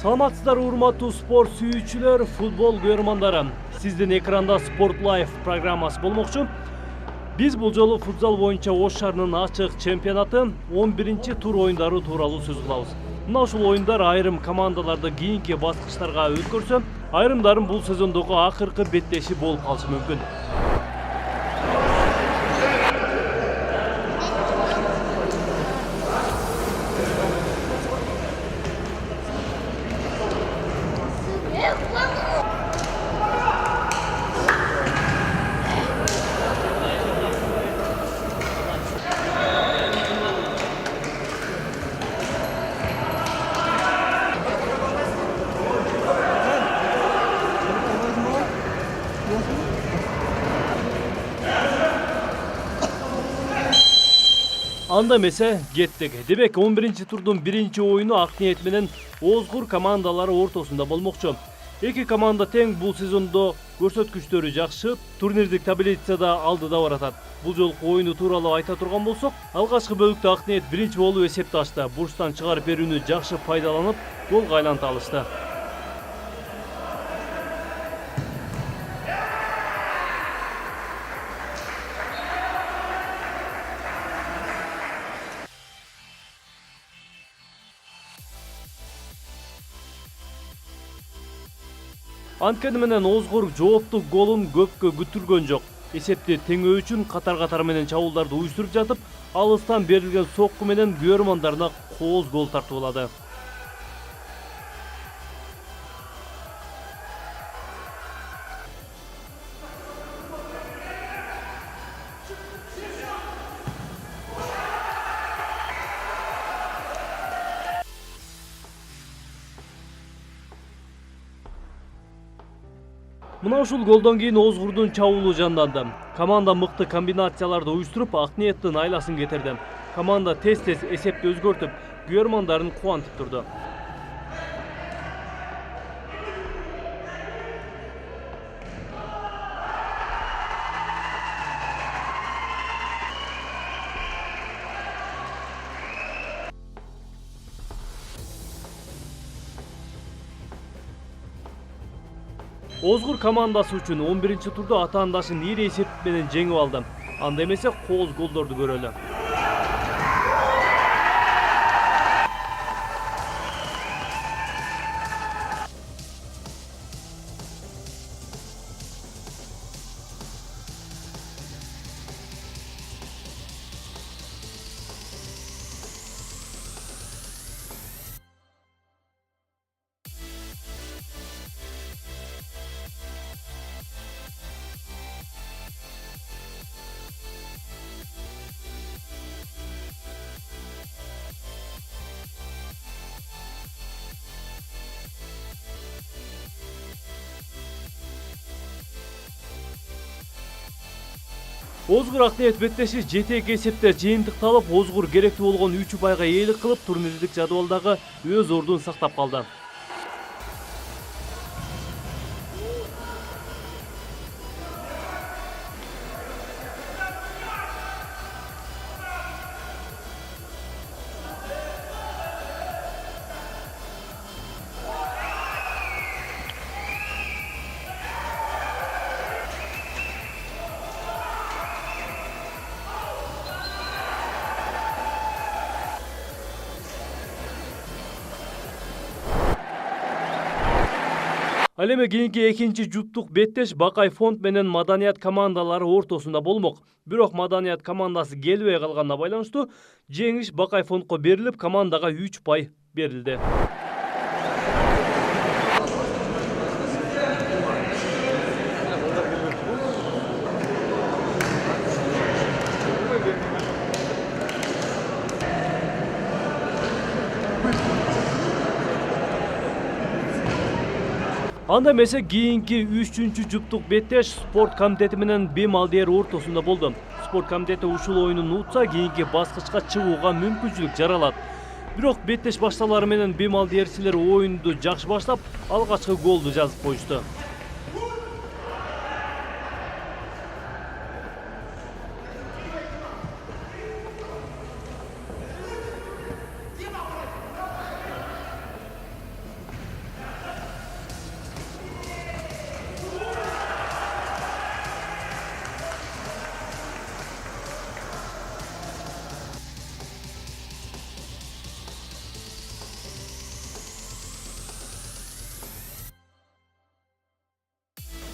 Саламатсыздар урматтуу спорт сүйүүчүлөр, футбол көрөрмандары. Сиздин экранда Sport Life программасы болмокчу. Биз бул жолу футзал боюнча Ош шаарынын ачык чемпионаты 11-тур оюндары тууралуу сөз кылабыз. Мына ушул оюндар айрым командаларды кийинки баскычтарга өткөрсө, айрымдарын бул сезондогу акыркы беттеши болуп калышы мүмкүн. Анда эмесе кеттик. Демек 11-турдун биринчи оюну Ак Ниет менен Озгур командалары ортосунда болмокчу. Эки команда тең, бул сезондо көрсөткүчтөрү жакшы, турнирлик таблицада алдыда баратат. Бул жолку оюну тууралуу айта турган болсок, алгачкы бөлүктө Ак Ниет биринчи болуп эсепти ачты. Бурчтан чыгарып берүүнү жакшы пайдаланып, голго айланта алышты. Анткени менен Озгур жооптук голун көпкө күтүлгөн жок. Эсепти теңөө үчүн катар менен чабуулдарды уюштуруп жатып, алыстан берилген сокку менен көрөрмандарына кооз гол тартып алады. Мына ушул голдон кийин Озгурдун чабуулу жанданды. Команда мыкты комбинацияларды уюштуруп, Ак Ниеттин айласын кетирди. Команда тез-тез эсепти өзгөртүп, көрөрмандарын кубантып турду. Озгур командасы үчүн 11-турда атаандашын ири эсеп менен жеңип алды. Анда эмесе кооз голдорду көрөлү. Озгур Ак Ниет беттеши жетеки эсепте жыйынтыкталып, Озгур керектүү болгон 3 упайга ээлик кылып, турнирлик жадыбалдагы өз ордун сактап калды. Ал эми кийинки экинчи жуптук беттеш Бакай фонд менен Маданият командалары ортосунда болмок. Бирок Маданият командасы келбей калганына байланыштуу жеңиш Бакай фондко берилип, командага 3 пай берилди. Анда эмесе кийинки 3-жуптук беттеш спорт комитети менен Бим Алдиер ортосунда болду. Спорт комитети ушул оюнун утса, кийинки баскычка чыгууга мүмкүнчүлүк жаралат. Бирок беттеш башталары менен Бим Алдиерчилер оюнду жакшы баштап, алгачкы голду жазып коюшту.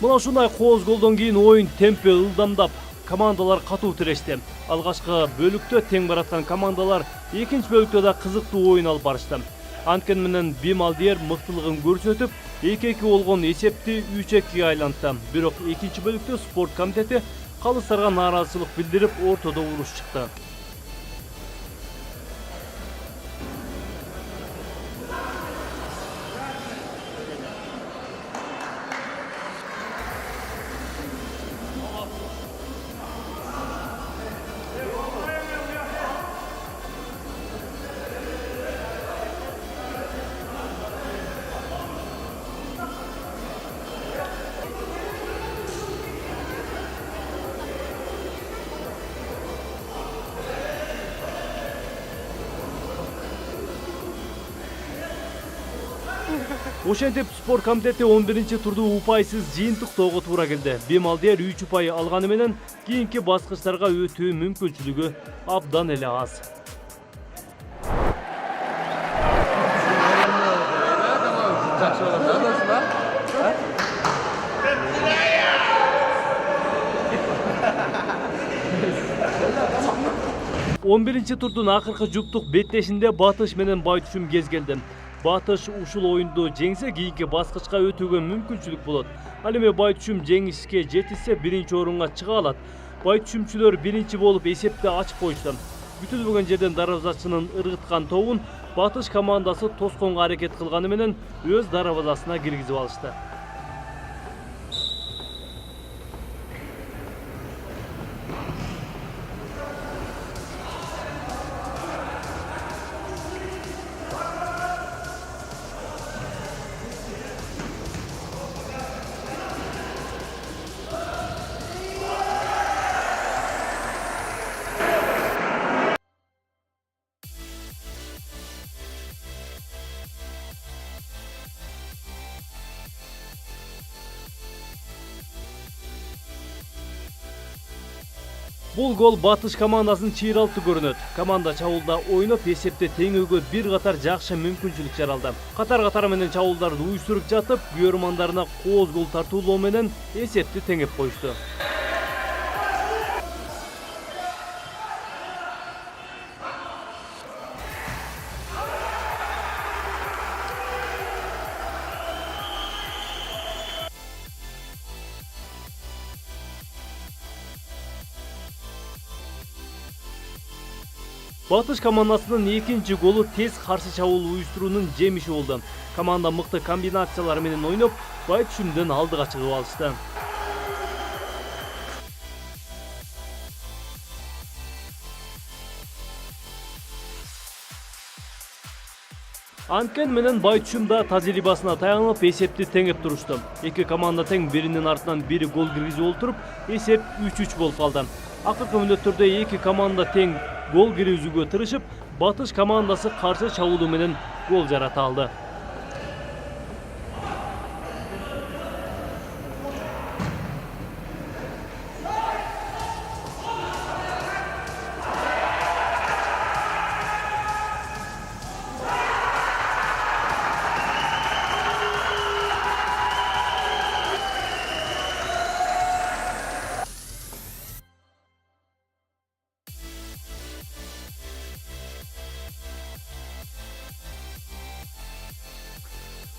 Мына ушундай кооз голдон кийин оюн темпи ылдамдап, командалар катуу тирешти. Алгачкы бөлүктө тең бараткан командалар экинчи бөлүктө да кызыктуу оюн алып барышты. Анткени менен Бим Алдиер мыктылыгын көрсөтүп, 2-2 болгон эсепти 3-2 айлантты. Бирок экинчи бөлүктө спорт комитети калыстарга нааразычылык билдирип, ортодо уруш чыкты. Ошентип спорт комитети 11-турду упайсыз жыйынтыктоого туура келди. Бим Алдиер 3 упай алганы менен кийинки баскычтарга өтүү мүмкүнчүлүгү абдан эле аз. Он биринчи турдун акыркы жуптук беттешинде Батыш менен Байтүшүм кез келди. Батыш ушул оюнду жеңсе кийинки баскычка өтүүгө мүмкүнчүлүк болот. Ал эми Байтүшүм жеңишке жетишсе биринчи орунга чыга алат. Байтүшүмчүлөр биринчи болуп эсепти ачып коюшту. Күтүлбөгөн жерден дарбазачынын ыргыткан тобун Батыш командасы тосконго аракет кылганы менен өз дарбазасына киргизип алышты. Бул гол Батыш командасынын чыйралты көрүнөт. Команда чабуулда ойноп, эсепти теңөөгө бир катар жакшы мүмкүнчүлүк жаралды. Катар-катары менен чабуулдарды уюштуруп жатып, күйөрмандарына кооз гол тартуулоо менен эсепти теңеп коюшту. Батыш командасынын экинчи голу тез каршы чабуул уюштуруунун жемиши болду. Команда мыкты комбинациялар менен ойноп, Байтүшүмдөн алдыга чыгып алышты. Анткени менен Байтүшүм да тажрыйбасына таянып эсепти теңеп турушту. Эки команда тең биринин артынан бири гол киргизип олтуруп, эсеп 3-3 болуп калды. Акыркы мүнөттөрдө эки команда тең гол киргизүүгө тырышып, Батыш командасы каршы чабуулу менен гол жарата алды.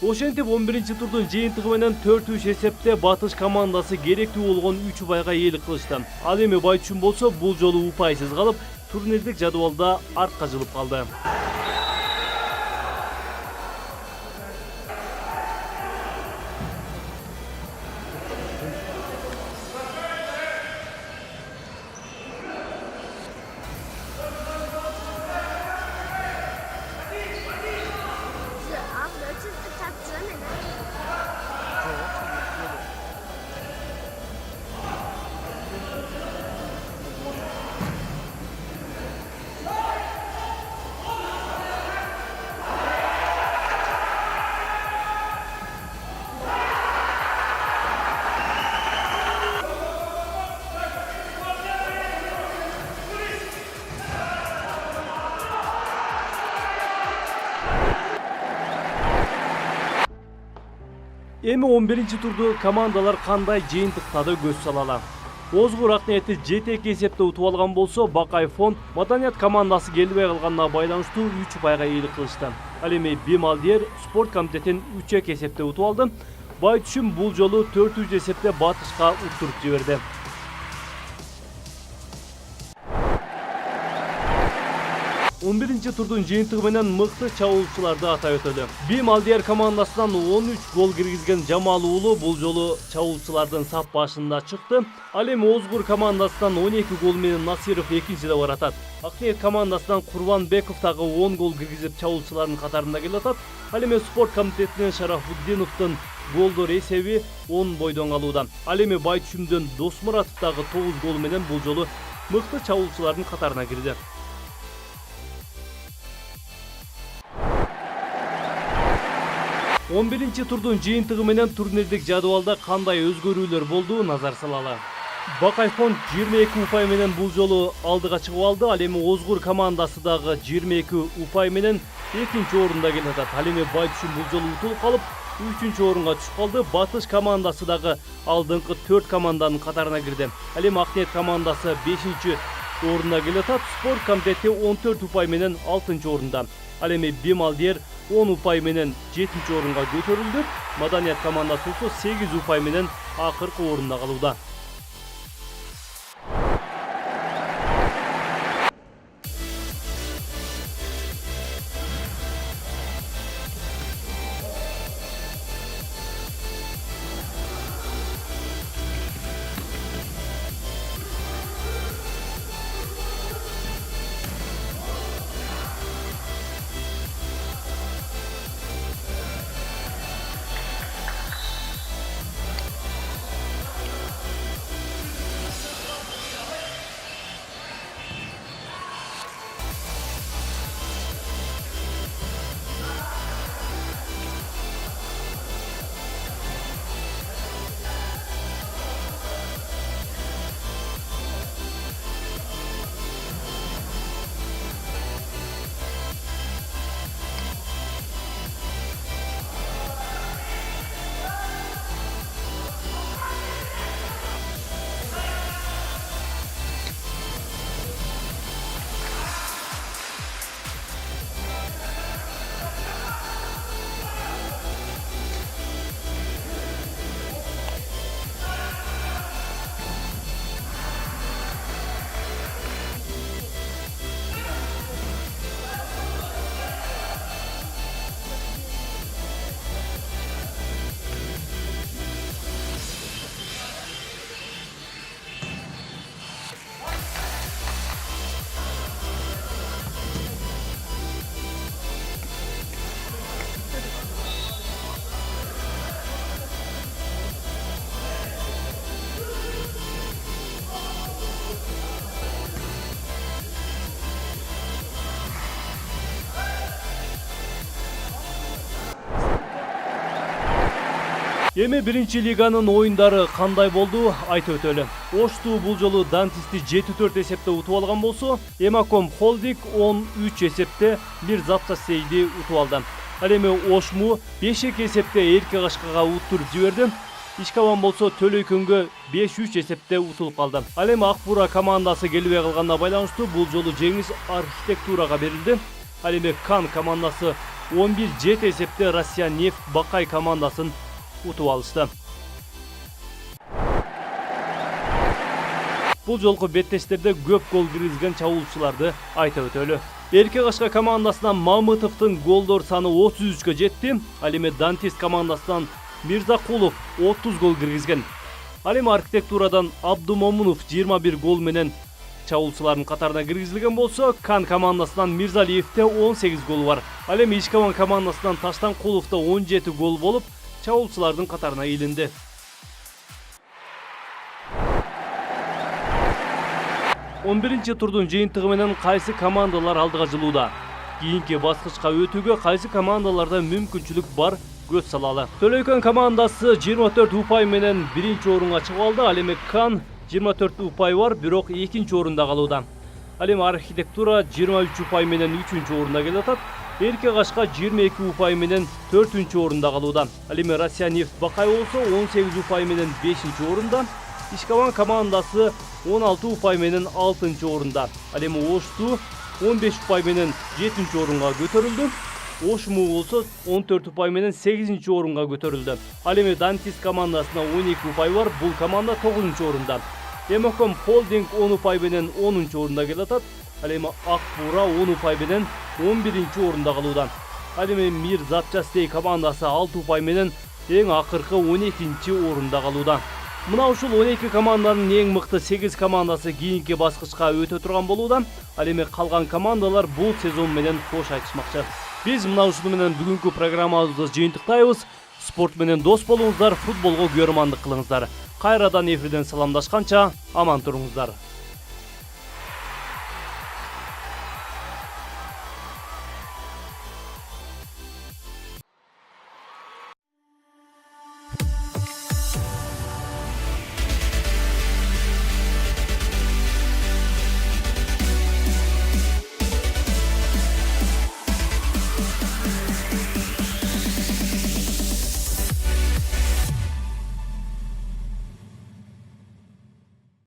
Ошентип 11-турдун жыйынтыгы менен 4-3 эсепте Батыш командасы керектүү болгон 3 упайга ээлик кылышты. Ал эми Байтүшүм болсо бул жолу упайсыз калып, турнирлик жадыбалда артка жылып калды. Эми 11-турду командалар кандай жыйынтыктады көз салалы. Озгур Акниетти 7-2 эсепте утуп алган болсо, Бакай фонд Маданият командасы келбей калганына байланыштуу 3 упайга ийгилик кылышты. Ал эми Бималдиер спорт комитетин 3-2 эсепте утуп алды. Байтүшүм бул жолу 4-3 эсепте Батышка уттуруп жиберди. 11-турдун жыйынтыгы менен мыкты чабуулчуларды атап өтөлү. Бималдиер командасынан 13 гол киргизген Жамал Уулу бул жолу чабуулчулардын сап башында чыкты. Ал эми Озгур командасынан 12 гол менен Насиров экинчиде баратат. Акниет командасынан Курбанбеков дагы 10 гол киргизип чабуулчулардын катарында келатат. Ал эми спорт комитетинен Шарафуддиновдун голдор эсеби 10 бойдон калууда. Ал эми Байтүшүмдөн Досмуратов дагы 9 гол менен бул жолу мыкты чабуулчулардын катарына кирди. 11-турдун жыйынтыгы менен турнирлик жадыбалда кандай өзгөрүүлөр болду, назар салалы. Бакай фонд 22 упай менен бул жолу алдыга чыгып алды. Ал эми Озгур командасы дагы 22 упай менен экинчи орунда келатат. Ал эми Байтүшүм бул жолу утулуп калып, 3-орунга түшүп калды. Батыш командасы дагы алдыңкы 4 команданын катарына кирди. Ал эми Акниет командасы 5-орунда келатат. Спорт комитети 14 упай менен 6-орунда. Ал эми Бималдиер 10 упай менен 7-орунга көтөрүлдү. Маданият командасы 8 упай менен акыркы орунда калууда. Эми биринчи лиганын оюндары кандай болду айтып өтөлү. Оштуу бул жолу Дантисти 7-4 эсепте утуп алган болсо, Эмаком Холдик 13 эсепте Мир Запчастейди утуп алды. Ал эми Ошму 5-2 эсепте Эрке Кашкага уттуруп жиберди. Ишкабан болсо Төлөйкөнгө 5-3 эсепте утулуп калды. Ал эми Акбура командасы келбей калганына байланыштуу бул жолу жеңиш Архитектурага берилди. Ал эми Кан командасы 11-7 эсепте Россия Нефть Бакай командасын утуп алышты. Бул жолку беттештерде көп гол киргизген чабуулчуларды айтып өтөлү. Эрке Кашка командасынан Мамытовдун голдор саны 33-кө жетти. Ал эми Дантист командасынан Мирзакулов 30 гол киргизген. Ал эми Архитектурадан Абдумомунов 21 гол менен чабуулчулардын катарына киргизилген болсо, Кан командасынан Мирзалиевде 18 гол бар. Ал эми Ишкабан командасынан Таштанкуловдо 17 гол болуп, чабуулчулардын катарына илинди. Он биринчи турдун жыйынтыгы менен кайсы командалар алдыга жылууда? Кийинки баскычка өтүүгө кайсы командаларда мүмкүнчүлүк бар, көз салалы. Төлөйкөн командасы 24 упай менен биринчи орунга чыгып алды. Ал эми Кан 24 упай бар, бирок экинчи орунда калууда. Ал эми Архитектура 23 упай менен 3-орунда келатат. Эрке Кашка 22 упай менен 4-орунда калууда. Ал эми Россия нефть Бакай болсо 18 упай менен 5-орунда. Ишкабан командасы 16 упай менен 6-орунда. Ал эми Ошту 15 упай менен 7-орунга көтөрүлдү. Ошму болсо 14 упай менен 8-орунга көтөрүлдү. Ал эми Дантис командасына 12 упай бар, бул команда 9-орунда. Эмоком Холдинг 10 упай менен 10-орунда келатат. Ал эми Ак Буура 10 упай менен 11-орунда калууда. Ал эми Мир Запчастей командасы 6 упай менен эң акыркы 12-орунда калууда. Мына ушул 12 команданын эң мыкты 8 командасы кийинки баскычка өтө турган болууда. Ал эми калган командалар бул сезон менен кош айтышмакчы. Биз мына ушуну менен бүгүнкү программабызды жыйынтыктайбыз. Спорт менен дос болуңуздар, футболго көрмандык кылыңыздар. Кайрадан эфирден саламдашканча аман туруңуздар.